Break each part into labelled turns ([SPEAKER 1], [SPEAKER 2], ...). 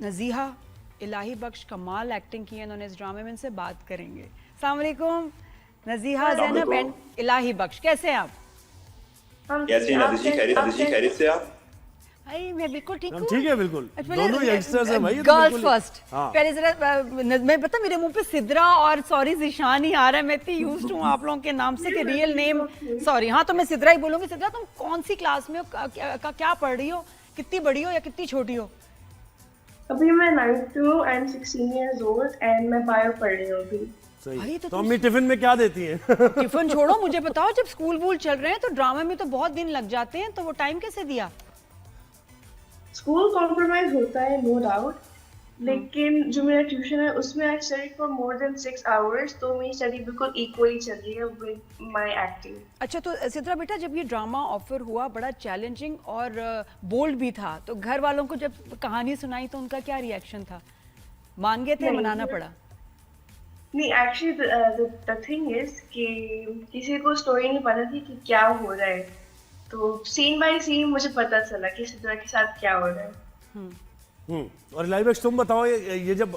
[SPEAKER 1] नज़ीहा इलाही बख्श कमाल एक्टिंग की है इन्होंने इस ड्रामे में, इनसे बात करेंगे। अस्सलाम वालेकुम नज़ीहा ज़ैनब एंड इलाही बख्श, कैसे हैं आप?
[SPEAKER 2] कैसे हैं नज़ीर जी, खैरियत से आप?
[SPEAKER 1] भाई मैं बिल्कुल ठीक हूँ।
[SPEAKER 3] ठीक है, बिल्कुल दोनों यंगस्टर्स हैं भाई,
[SPEAKER 1] गर्ल्स फर्स्ट।
[SPEAKER 3] हाँ।
[SPEAKER 1] पहले जरा मैं पता मेरे मुंह पे सिद्रा और सॉरी ज़िशान ही आ रहा है। मैं इतनी यूज्ड हूँ आप लोगों के नाम से कि रियल नेम सॉरी। हाँ तो मैं सिद्रा ही बोलूँगी। सिद्रा तुम कौन सी क्लास में हो, क्या पढ़ रही हो, कितनी बड़ी हो या कितनी छोटी हो?
[SPEAKER 4] अभी मैं 9th हूँ and 16 years old and मैं बायो पढ़ रही हूँ अभी।
[SPEAKER 3] सही। तो अम्मी टिफिन में क्या देती हैं?
[SPEAKER 1] टिफिन छोड़ो, मुझे बताओ जब स्कूल वूल चल रहे हैं तो ड्रामे में तो बहुत दिन लग जाते हैं, तो वो टाइम कैसे दिया?
[SPEAKER 4] स्कूल कॉम्प्रोमाइज होता है नो डाउट, लेकिन जो मेरा ट्यूशन है उसमें I study for more than 6 hours, तो मेरी स्टडी बिल्कुल इक्वली चल रही है विद माय एक्टिंग।
[SPEAKER 1] अच्छा तो सिद्रा बेटा, जब ये ड्रामा ऑफर हुआ बड़ा चैलेंजिंग और बोल्ड भी था, तो घर वालों को जब कहानी सुनाई तो उनका क्या रिएक्शन था? मान गए थे, मनाना पड़ा?
[SPEAKER 4] नहीं, एक्चुअली द थिंग इज कि किसी को स्टोरी नहीं पता थी कि क्या हो रहा है, तो सीन बाय सीन मुझे पता चला कि सिद्रा के साथ क्या हो रहा है।
[SPEAKER 3] और इलाही बख्श तुम बताओ, ये जब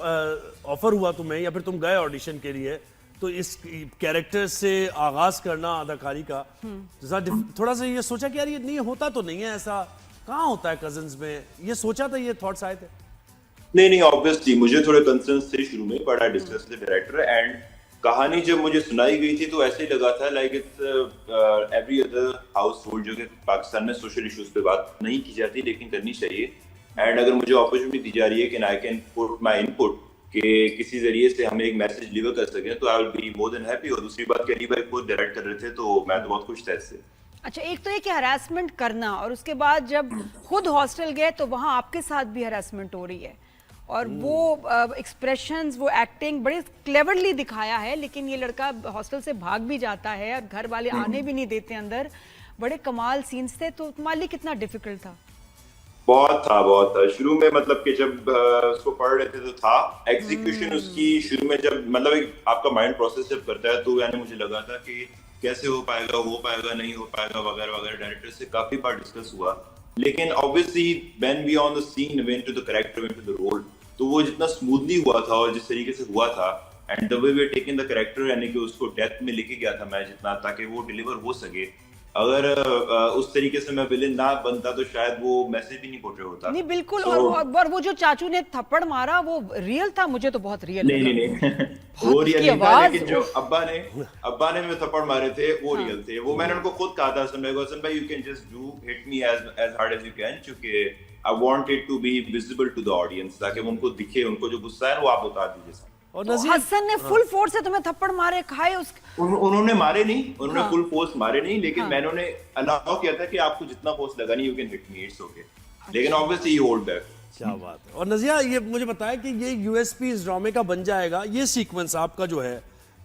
[SPEAKER 3] ऑफर हुआ तुम्हें या फिर तुम गए ऑडिशन के लिए, तो इस कैरेक्टर से आगाज करना अदाकारी का, थोड़ा सा ये सोचा कि यार ये नहीं होता तो नहीं है, ऐसा कहाँ होता है कजन्स में, ये सोचा था, ये थॉट्स आए थे?
[SPEAKER 2] नहीं, ऑब्वियसली मुझे थोड़े कंसर्न्स थे शुरू में, but I discuss with the director and कहानी जब मुझे सुनाई गई थी तो ऐसे ही लगा था like it's every other house hold, जो कि पाकिस्तान में सोशल इश्यूज पे बात नहीं की जाती लेकिन करनी चाहिए। एंड अगर मुझे अपॉर्चुनिटी दी जा रही है कि I can put my input कि किसी जरिए से हम एक मैसेज डिलीवर कर सकें, तो I will be more than happy. और दूसरी बात कि अली भाई खुद डायरेक्ट कर रहे थे तो मैं तो बहुत खुश था इससे।
[SPEAKER 1] अच्छा, एक तो ये कि हरासमेंट करना, और उसके बाद जब खुद हॉस्टल गए तो वहाँ आपके साथ भी हरासमेंट हो रही है, और वो एक्सप्रेशंस, वो एक्टिंग बड़े क्लेवरली दिखाया है, लेकिन ये लड़का हॉस्टल से भाग भी जाता है और घर वाले आने भी नहीं देते अंदर। बड़े कमाल सीन्स थे। तो तुम्हारे लिए कितना डिफिकल्ट था?
[SPEAKER 2] बहुत था शुरू में, मतलब कि जब उसको पढ़ रहे थे तो था एग्जीक्यूशन उसकी शुरू में, जब मतलब एक आपका माइंड प्रोसेस जब करता है तो यानी मुझे लगा था कि कैसे हो पाएगा नहीं हो पाएगा वगैरह वगैरह। डायरेक्टर से काफी बार डिस्कस हुआ, लेकिन obviously when we on the scene, went to the character, went to the role, तो वो जितना स्मूथली हुआ था और जिस तरीके से हुआ था and the way we taken the character, यानी कि उसको डेप्थ में लेके गया था मैं जितना, ताकि वो डिलीवर हो सके। अगर उस तरीके से मैं विलेन ना बनता तो शायद वो मैसेज भी नहीं पोर्ट्रे होता।
[SPEAKER 1] नहीं बिल्कुल। और वो जो चाचू ने थप्पड़ मारा वो रियल था, मुझे तो बहुत रियल
[SPEAKER 2] नहीं वो रियल नहीं था, लेकिन जो अब्बा ने में थप्पड़ मारे थे वो रियल थे। वो मैंने उनको खुद कहा था, हसन भाई you can just do hit me as hard as you can, क्योंकि I want it to be visible to the audience, ताकि उनको दिखे, उनको जो गुस्सा है वो आप उतार दीजिए।
[SPEAKER 3] और
[SPEAKER 1] हसन ने फुल फोर्स से तुम्हें थप्पड़ मारे, खाए
[SPEAKER 2] उन्होंने मारे नहीं, उन्होंने फुल फोर्स मारे नहीं, लेकिन मैंने उन्हें अलाउ किया था कि आपको जितना फोर्स लगानी you can hit me, it's okay, लेकिन ऑब्वियसली यू होल्ड बैक।
[SPEAKER 3] क्या बात है। और नज़िया ये मुझे बताया कि ये यूएसपी इस ड्रामे का बन जाएगा, ये सीक्वेंस आपका जो है,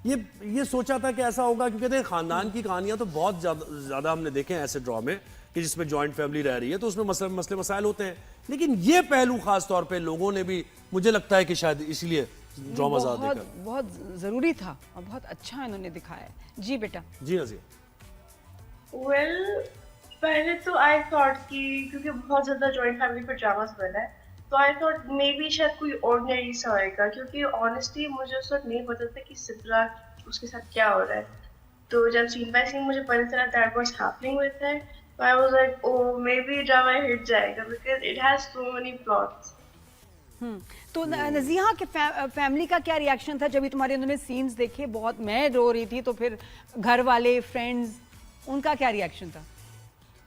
[SPEAKER 3] ये सोचा था कि ऐसा होगा, क्योंकि देखिए खानदान की कहानियां तो बहुत ज्यादा हमने देखे हैं ऐसे ड्रामे कि जिसमें जॉइंट फैमिली रह रही है तो उसमें मसले मसाइल होते हैं, लेकिन ये पहलू खास तौर पे लोगों ने भी, मुझे लगता है कि शायद इसलिए ड्रामा
[SPEAKER 1] बहुत जरूरी था और बहुत अच्छा इन्होंने दिखाया है। जी बेटा।
[SPEAKER 3] जी नज़िया।
[SPEAKER 4] वेल, पहले तो आई थॉट कि क्योंकि बहुत ज्यादा जॉइंट फैमिली पर ड्रामास बना है, तो आई थॉट मे बी शायद कोई ऑर्डिनरी सा होएगा, क्योंकि ऑनेस्टली मुझे उस वक्त नहीं पता था कि सिद्रा उसके साथ क्या हो रहा है। तो जब सीन बाय सीन मुझे पता चला that was happening with him, तो I was like oh maybe drama hit जाएगा, because it has so many plots.
[SPEAKER 1] तो नज़ीहा के फैमिली का क्या रिएक्शन था जब तुम्हारे उन्होंने सीन्स देखे? बहुत मैं रो रही थी, तो फिर घर वाले, फ्रेंड्स, उनका क्या रिएक्शन था?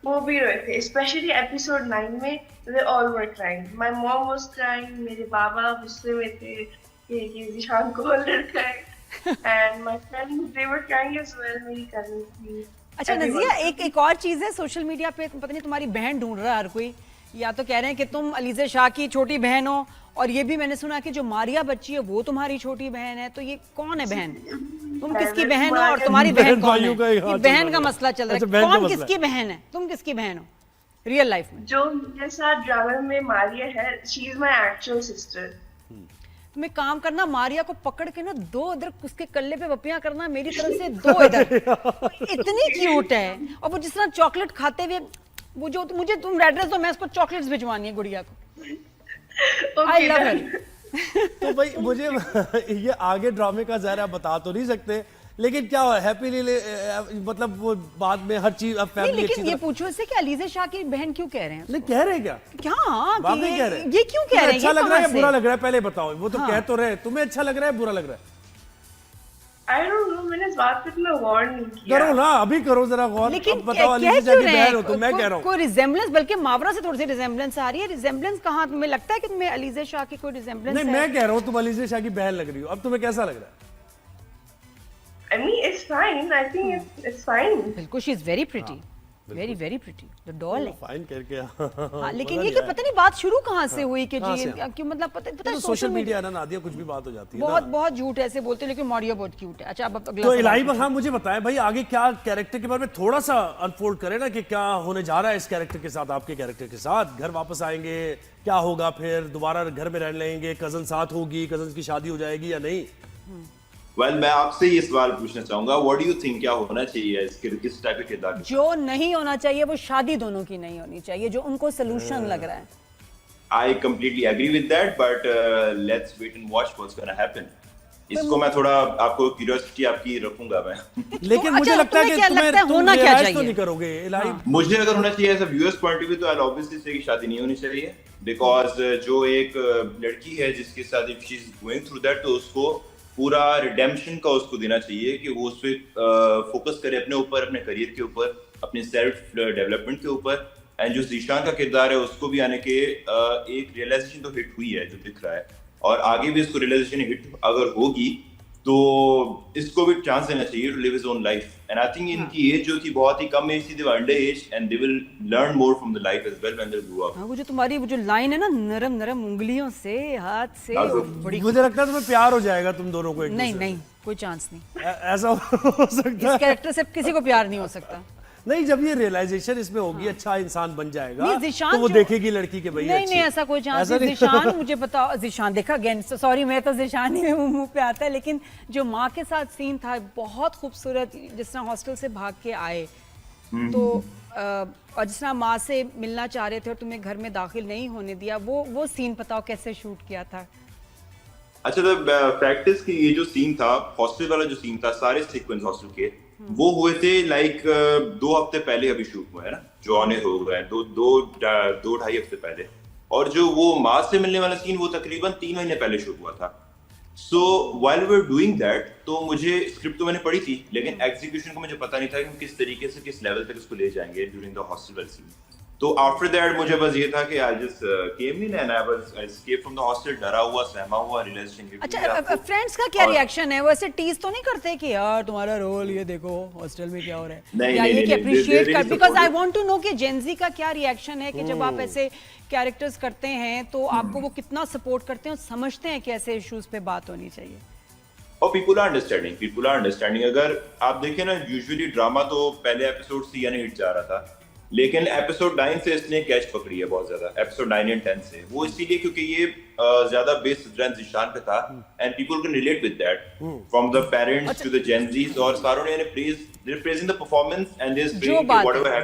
[SPEAKER 4] वो भी रोए थे, स्पेशली एपिसोड 9 में they all were crying. My mom was crying, मेरे बाबा गुस्से में थे कि जिशान को लड़का है, and my friends they were crying as well, मेरी कजिन थी।
[SPEAKER 1] अच्छा नज़िया, एक और चीज़ है, सोशल मीडिया पे पता नहीं तुम्हारी बहन ढूंढ रहा है हर कोई, या तो कह रहे हैं कि तुम अलीज़े शाह की छोटी बहन हो, और ये भी मैंने सुना कि जो मारिया बच्ची है वो तुम्हारी छोटी बहन है। तो ये कौन है बहन? तुम किसकी बहन हो और तुम्हारी बहन कौन है? ये बहन का मसला चल रहा है, कौन किसकी बहन है, तुम किसकी बहन हो रियल लाइफ में?
[SPEAKER 4] जो मेरे साथ ड्रामा में मारिया है, she is my actual sister.
[SPEAKER 1] तुम एक काम करना, मारिया को पकड़ के ना दो इधर उसके कल्ले पे पपियां करना, मेरी तरफ से दो इधर। इतनी क्यूट है, और वो जिस तरह चॉकलेट खाते हुए, वो जो मुझे तुम एड्रेस दो, मैं उसको चॉकलेट्स भिजवानी है गुड़िया को। I love
[SPEAKER 4] done.
[SPEAKER 1] इट।
[SPEAKER 3] तो भाई मुझे ये आगे ड्रामे का ज़ाहिर है बता तो नहीं सकते, लेकिन क्या हुआ हैप्पीली मतलब वो बाद में हर चीज अब
[SPEAKER 1] नहीं,
[SPEAKER 3] फैमिली
[SPEAKER 1] लेकिन ये पूछो इससे कि अलीज़ा शाह की बहन क्यों कह रहे हैं?
[SPEAKER 3] नहीं कह रहे क्या?
[SPEAKER 1] क्या हाँ, कि
[SPEAKER 3] वाकई कह रहे हैं?
[SPEAKER 1] ये क्यों कह रहे हैं?
[SPEAKER 3] अच्छा
[SPEAKER 1] ये
[SPEAKER 3] लग रहा है या
[SPEAKER 1] कहाँ
[SPEAKER 3] बुरा
[SPEAKER 1] से?
[SPEAKER 3] लग रहा है पहले बताओ, वो तो
[SPEAKER 1] हाँ।
[SPEAKER 3] कह तो रहे तुम्हें अच्छा लग रहा है बुरा लग रहा है?
[SPEAKER 4] I don't know, मैंने इस बात पे इतना गौर नहीं किया।
[SPEAKER 3] करो ना अभी करो जरा गौर।
[SPEAKER 1] लेकिन
[SPEAKER 3] अब बताओ
[SPEAKER 1] कह
[SPEAKER 3] अलीज़ा
[SPEAKER 1] क्यों
[SPEAKER 3] की
[SPEAKER 1] रहे
[SPEAKER 3] बहन हो
[SPEAKER 1] हैं?
[SPEAKER 3] तो मैं कह रहा हूँ
[SPEAKER 1] कोई रिजेम्बलेंस, बल्कि मावरा से थोड़ी सी रिजेम्बलेंस आ रही है। रिजेम्बलेंस कहाँ? तुम्हें लगता है कि तुम्हें अलीज़ा शाह की कोई रिजेम्बलेंस
[SPEAKER 3] नहीं
[SPEAKER 1] है?
[SPEAKER 3] मैं कह रहा हूँ तुम अलीज़ा शाह की बहन लग रही हो, अब तुम्हें कैसा लग रहा है?
[SPEAKER 4] I mean, it's fine. I think it's fine.
[SPEAKER 1] बिल्कुल, she is very pretty, very very pretty, the doll है।
[SPEAKER 3] फाइन करके
[SPEAKER 1] हाँ, लेकिन ये कि पता नहीं बात शुरू कहाँ से हुई कि
[SPEAKER 3] कहाँ
[SPEAKER 1] जी
[SPEAKER 3] से?
[SPEAKER 1] क्यों, मतलब पता है
[SPEAKER 3] सोशल मीडिया ना नादिया कुछ भी बात हो जाती है
[SPEAKER 1] बहुत
[SPEAKER 3] ना।
[SPEAKER 1] बहुत झूठ ऐसे बोलते हैं, लेकिन मारिया बहुत क्यूट है। अच्छा, अब अगला
[SPEAKER 3] तो
[SPEAKER 1] सवाल
[SPEAKER 3] इलाही
[SPEAKER 1] पूछो।
[SPEAKER 3] हाँ मुझे बताएं भाई आगे क्या कैरेक्टर के बारे में थोड़ा सा अनफोल्ड करें ना कि क्या होने जा रहा है इस कैरेक्टर के साथ, आपके कैरेक्टर के साथ। घर वापस आएंगे, क्या होगा फिर, दोबारा घर में रह लेंगे, कजन साथ होगी, कजन की शादी हो जाएगी या नहीं?
[SPEAKER 2] वेल मैं आपसे ये सवाल पूछना चाहूंगा, व्हाट डू यू थिंक क्या होना चाहिए इस टाइप के किरदार के?
[SPEAKER 1] जो नहीं होना चाहिए वो शादी दोनों की नहीं होनी चाहिए, जो उनको सोल्यूशन लग रहा है।
[SPEAKER 2] I completely agree with that, but let's wait and watch what's gonna happen. इसको मैं थोड़ा आपको क्यूरियोसिटी आपकी रखूंगा मैं।
[SPEAKER 3] लेकिन
[SPEAKER 1] अच्छा,
[SPEAKER 3] मुझे लगता है
[SPEAKER 1] तुम्हें
[SPEAKER 3] कि
[SPEAKER 1] क्या
[SPEAKER 3] तुम्हें
[SPEAKER 1] लगता है
[SPEAKER 3] तुम
[SPEAKER 1] होना क्या
[SPEAKER 3] realize तो
[SPEAKER 1] चाहिए?
[SPEAKER 3] नहीं करोगे इलाही।
[SPEAKER 2] मुझे अगर होना चाहिए as a viewer's point of view तो I'll obviously say कि शादी नहीं होनी चाहिए, बिकॉज जो एक लड़की है जिसके साथ if she is going through that, तो उसको पूरा रिडेम्पशन का उसको देना चाहिए कि वो उस पे फोकस करे अपने ऊपर, अपने करियर के ऊपर, अपने सेल्फ डेवलपमेंट के ऊपर। एंड जो जीशान का किरदार है उसको भी आने के एक रियलाइजेशन तो हिट हुई है जो दिख रहा है, और आगे भी इसको रियलाइजेशन हिट अगर होगी तो इसको भी चांस देना चाहिए to live his own life. And I think इनकी एज जो थी बहुत ही कम एज थी, they were under age and they will learn more from the life as well when they grow up.
[SPEAKER 1] हाँ, वो जो तुम्हारी वो जो लाइन है ना, नरम नरम उंगलियों से, हाथ से, वो बड़ी
[SPEAKER 3] मुझे लगता है तुम्हें प्यार हो जाएगा तुम दोनों को एक
[SPEAKER 1] नहीं
[SPEAKER 3] दूसरे
[SPEAKER 1] नहीं, कोई चांस नहीं।
[SPEAKER 3] से। ऐसा हो सकता
[SPEAKER 1] इस
[SPEAKER 3] है?
[SPEAKER 1] कैरेक्टर से किसी को प्यार नहीं हो सकता।
[SPEAKER 3] नहीं, जब ये रियलाइजेशन इसमें होगी, अच्छा इंसान बन जाएगा,
[SPEAKER 1] नहीं, ज़ीशान
[SPEAKER 3] तो वो
[SPEAKER 1] जो-
[SPEAKER 3] देखेगी लड़की के भाई
[SPEAKER 1] नहीं
[SPEAKER 3] अच्छी।
[SPEAKER 1] नहीं, ऐसा कोई चांस
[SPEAKER 3] ऐसा
[SPEAKER 1] नहीं।
[SPEAKER 3] नहीं।
[SPEAKER 1] ज़ीशान मुझे बताओ, ज़ीशान देखा अगेन, सॉरी मैं तो ज़ीशान ही मुंह पे आता है, लेकिन जो माँ के साथ सीन था बहुत खूबसूरत, जिस तरह हॉस्टल से भाग के आए तो और जिस तरह माँ से मिलना चाह रहे थे और तुम्हें घर में दाखिल नहीं होने दिया, वो सीन बताओ कैसे शूट किया था?
[SPEAKER 2] अच्छा, तो प्रैक्टिस की ये जो सीन था, हॉस्टल वाला जो सीन था, सारे सीक्वेंस हॉस्टल के वो हुए थे लाइक 2 हफ्ते पहले अभी शूट हुआ है ना, जो आने हो गए हैं 2-2.5 हफ्ते पहले। और जो वो माँ से मिलने वाला सीन वो तकरीबन 3 महीने पहले शूट हुआ था। So while we were doing that, तो मुझे स्क्रिप्ट तो मैंने पढ़ी थी, लेकिन एग्जीक्यूशन को मुझे पता नहीं था कि हम किस तरीके से किस लेवल तक इसको ले जाएंगे ड्यूरिंग द हॉस्टल वाला सीन। तो आफ्टर दैट मुझे बस ये था कि I just came in and I escape from the hostel, डरा हुआ, सहमा हुआ, रियलाइजेशन।
[SPEAKER 1] अच्छा, फ्रेंड्स का क्या रिएक्शन है? वैसे टीज तो नहीं करते कि यार तुम्हारा रोल ये देखो हॉस्टल में क्या हो रहा है,
[SPEAKER 2] नहीं,
[SPEAKER 1] या
[SPEAKER 2] नहीं,
[SPEAKER 1] ये कि
[SPEAKER 2] नहीं,
[SPEAKER 1] अप्रिशिएट
[SPEAKER 2] they
[SPEAKER 1] कर,
[SPEAKER 2] really
[SPEAKER 1] because I
[SPEAKER 2] supportive.
[SPEAKER 1] Want to know कि जेनजी का क्या रिएक्शन है कि जब आप ऐसे कैरेक्टर्स करते हैं तो आपको वो कितना सपोर्ट करते हैं और समझते हैं कि ऐसे इश्यूज पे बात होनी चाहिए।
[SPEAKER 2] और पीपल आर अंडरस्टैंडिंग। अगर आप देखें ना, यूजुअली ड्रामा तो पहले एपिसोड से यानी हिट जा रहा था, लेकिन एपिसोड 9 से इसने कैच पकड़ी है बहुत ज्यादा, एपिसोड 9 एंड 10 से। वो इसीलिए क्योंकि ये ज्यादा बेस्ड स्ट्रेंथ ज़ीशान पे था, and people can relate with that from the parents to the Gen Zs, और सारों ने praising the performance and they is
[SPEAKER 1] जो बात है,
[SPEAKER 2] व्हाटएवर